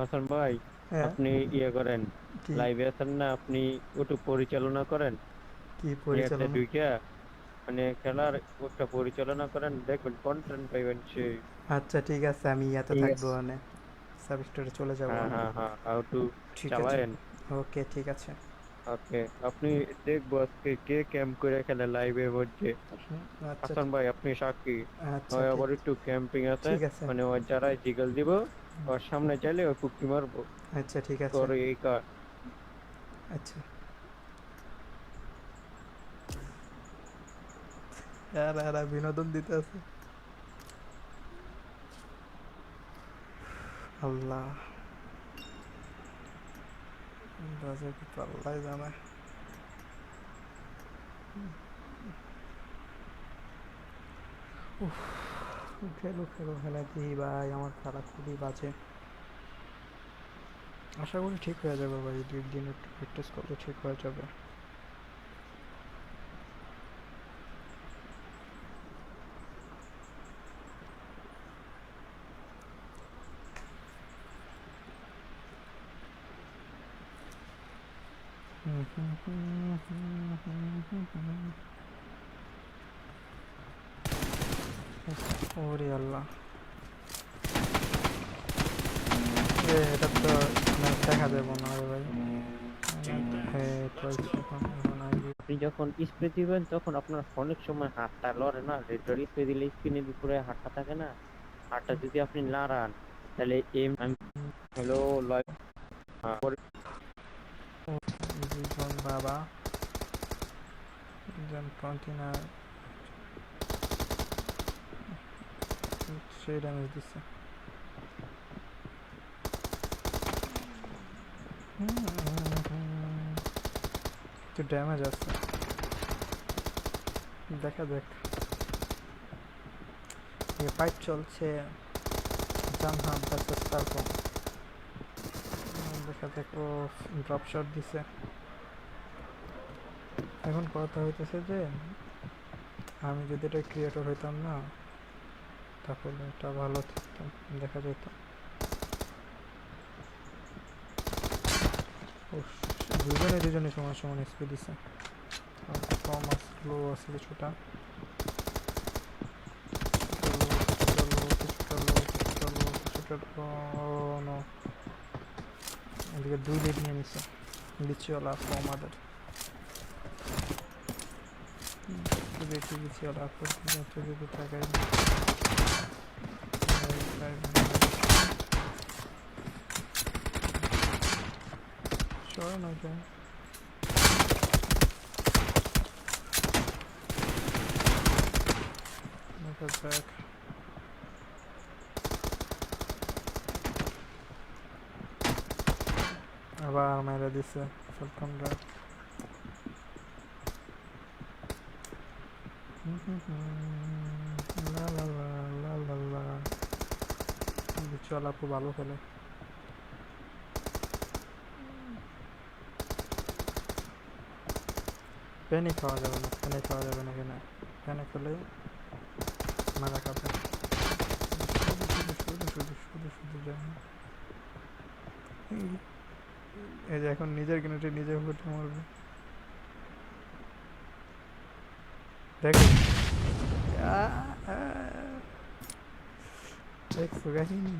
হাসান ভাই, হ্যাঁ। আপনি ইয়ে করেন, কি? লাইভে আছেন না, আপনি ওটু পরিচালনা করেন। কি ইয়াতে পরিচালনা? ঢুইকা মানে খেলার ওটা পরিচালনা করেন, দেখবেন কন্টেন্ট পাইবেন সেই। আচ্ছা ঠিক আছে, আমি ইয়াতে ঠিক থাকবো আছে। মানে সাবস্টারে চলে যাব হ্যাঁ আমি। হ্যাঁ হ্যাঁ, হাউ টু ঠিক আছে। চালায়েন। ওকে ঠিক আছে। ওকে, আপনি দেখবো আজকে কে ক্যাম্প করে খেলে লাইভের মধ্যে। হুম, আচ্ছা হাসান ভাই আপনি সাক্ষী। আচ্ছা ওই ঠিক আবার একটু ক্যাম্পিং আছে, ঠিক আছে। মানে ওই যারা জিগল দিব ওর সামনে চাইলে ওই পুক্কি মারবো। আচ্ছা ঠিক আছে। তোর এই কার। আচ্ছা। এরা বিনোদন দিতে আছে। আল্লাহ, বাজে তো আল্লাহ জানে। উফ, খেলো খেলো খেলা দিই ভাই, আমার খেলা খুবই বাজে। আশা করি ঠিক হয়ে যাবে ভাই, 2 দিন একটু প্র্যাকটিস করলে ঠিক হয়ে যাবে। ওরে আল্লাহ, এটা তো ম্যাচ দেখা যাবে না রে ভাই। হ্যাঁ টুয়েলভ সেকেন্ড এখন আগে। আপনি যখন স্প্রে দিবেন তখন আপনার অনেক সময় হাতটা লড়ে না, রেডর স্প্রে দিলে স্ক্রিনের উপরে হাতটা থাকে না, হাতটা যদি আপনি নাড়ান তাহলে এম আমি হলো লয়। দুজন বাবা, দুজন কন্টিনার, সেই ড্যামেজ দিচ্ছে। একটু ড্যামেজ আছে, দেখা যাক। ফাইট চলছে জানহাম ভার্সেস তারপর, দেখা যাক। ও ড্রপ শট দিছে। এখন কথা হইতেছে যে আমি যদি এটা ক্রিয়েটর হইতাম না, তাহলে এটা ভালো থাকতাম, দেখা যেত। ও, দুজনে দুজনে সমান সমান স্পিড দিছে। আর কম আছে, লো আছে কিছুটা, কিছুটা লো, কিছুটা লো, কিছুটা লো, কিছুটা লো। ও নো, এদিকে 2 লিড নিয়ে নিছে বিচিওলা আমাদের। দেখি বিচিওলা যদি তাকাই। সরে না কেন? দেখা যাক। আবার মেরে দিছে ফ্যালকনরা। লা লা লা লা লা লা। বিচল আপু ভালো খেলে। পেনি খাওয়া যাবে না, পেনি খাওয়া যাবে না এখানে। পেনি খেলে মারা খাবে। শুধু শুধু শুধু শুধু শুধু শুধু যায়। এই যে এখন নিজের কিনেটে নিজে ফুটে মরবে, দেখো। দেখছো কাহিনী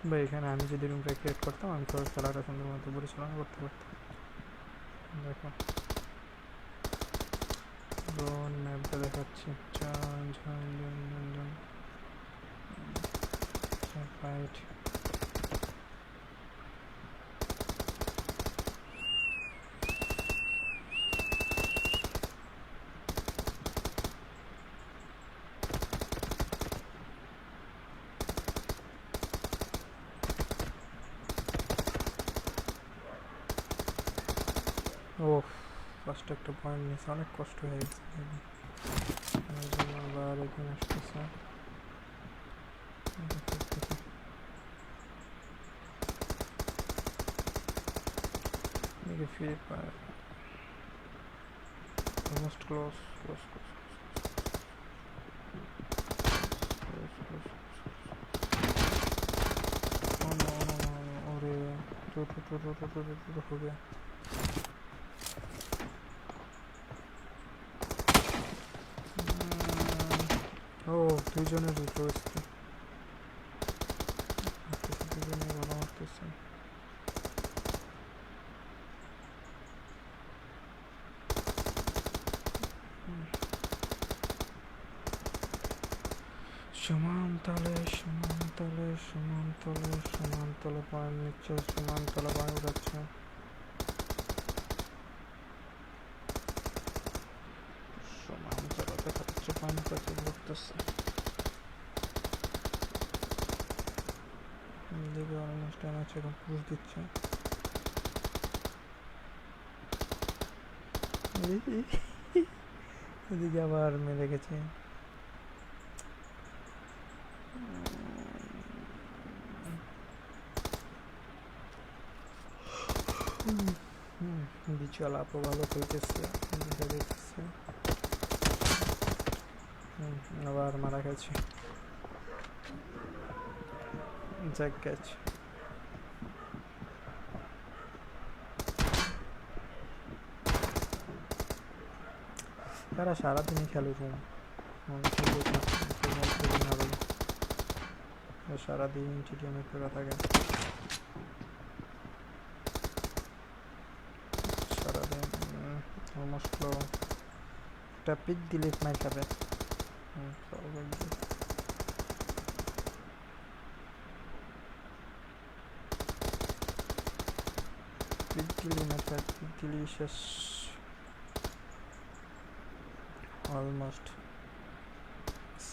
ভাই? এখানে আমি যদি রুমটা ক্রিয়েট করতাম, আমি তো খেলাটা সুন্দর মতো পরিচালনা করতে পারতাম। দেখো ড্রোন ম্যাপটা দেখাচ্ছি। চান ঝান ঝান ঝান ঝান। ফাইট। ও, ফার্স্ট একটা পয়েন্ট নিয়েছে, অনেক কষ্ট হয়ে গেছে। এর জন্য আবার এখানে আসতেছে। দেখি free fire almost close close close close close. हो गया। ও দুজনের উপস্থিত দুজনে ভালো মারতেছে। সমানতলে সমানতলে সমানতলে সমানতলে পয়েন্ট নিচ্ছে, সমানতলে পয়েন্ট উঠাচ্ছে। সমানতলে দেখা যাচ্ছে পয়েন্ট কাছে ঘুরতেছে। এদিকে অলমোস্ট টাইম আছে, এখন পুশ দিচ্ছে। এদিকে আবার মেরে গেছে। বিচল আপও ভালো খেলতেছে, দেখতেছে। আবার মারা গেছে, জ্যাক ক্যাচ। তারা সারাদিনই খেলুছে, সারাদিন টিটিএমে করা থাকে, সারাদিন অলমোস্ট একটা পিক দিলে মাই খাবে। পিক দিলি না, পিক দিলি শেষ। অলমোস্ট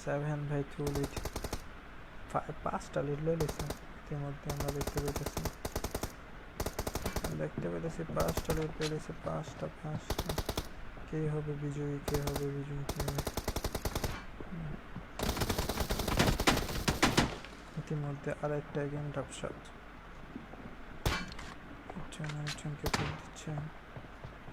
7 বাই 2 লিড, 5টা লিড লয়ে নিয়েছে ইতিমধ্যে। আমরা দেখতে পেতেছি 5টা লিড পেয়ে গেছে, 5টা। কে হবে বিজয়ী, কে হবে বিজয়ী? ইতিমধ্যে আরেকটা গেম ডাবশট, একজনকে পুল দিচ্ছে।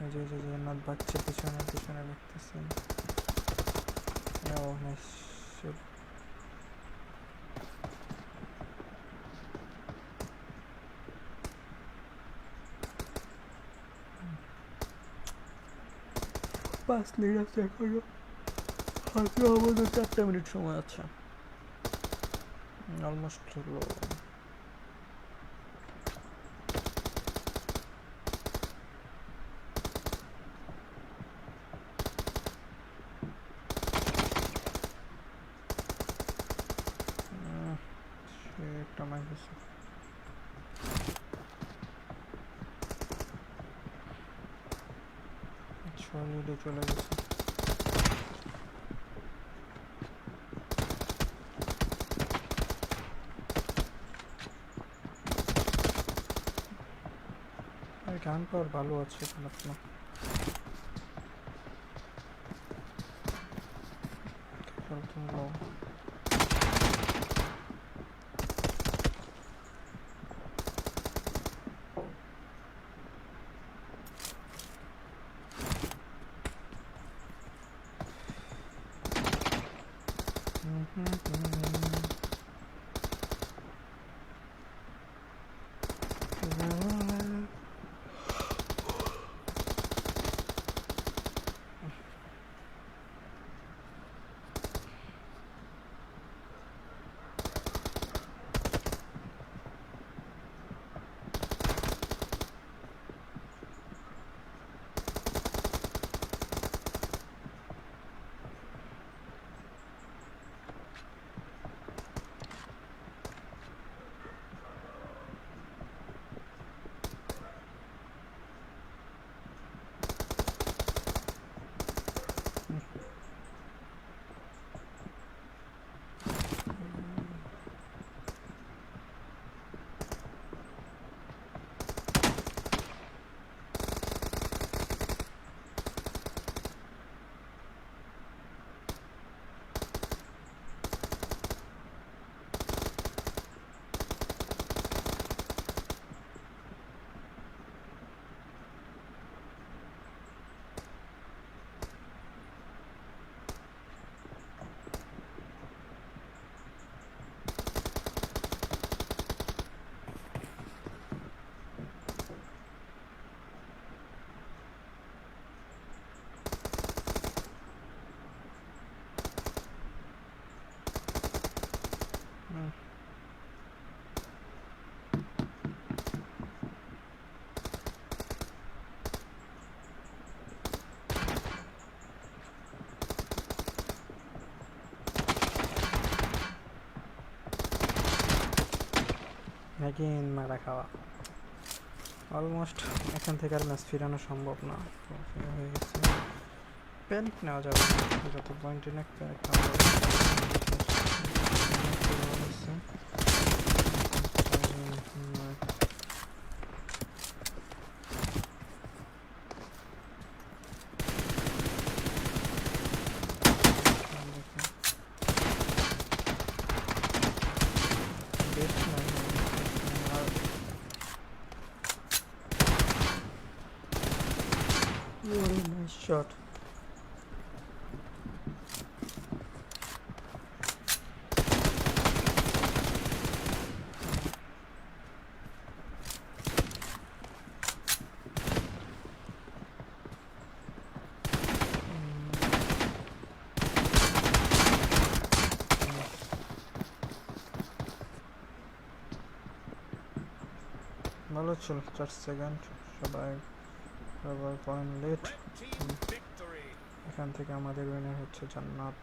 এই যে জগন্নাথ বাচ্চা পিছনে পিছনে দেখতেছেন। ও নাইস। পাঁচ মিনিট আছে এখনো, হাতে আমাদের 4টা মিনিট সময় আছে। অলমোস্ট হলো। একটা মাইক আছে, 6 মিনিটে চলে গেছে। গান পাওয়ার ভালো আছে খারাপ না। নাকি মারা খাওয়া অলমোস্ট। এখান থেকে আর ম্যাচ ফিরানো সম্ভব না, তো ফিরে হয়ে গেছে। প্যানিক নেওয়া যাবে না, যত পয়েন্টে না প্যানিক নেওয়া যাবে না। বেস্ট না আর নাইস শট। ভালো ছিল, 4 সেকেন্ড সবাই সবার পয়েন্ট লেট। এখান থেকে আমাদের উইনার হচ্ছে জান্নাত।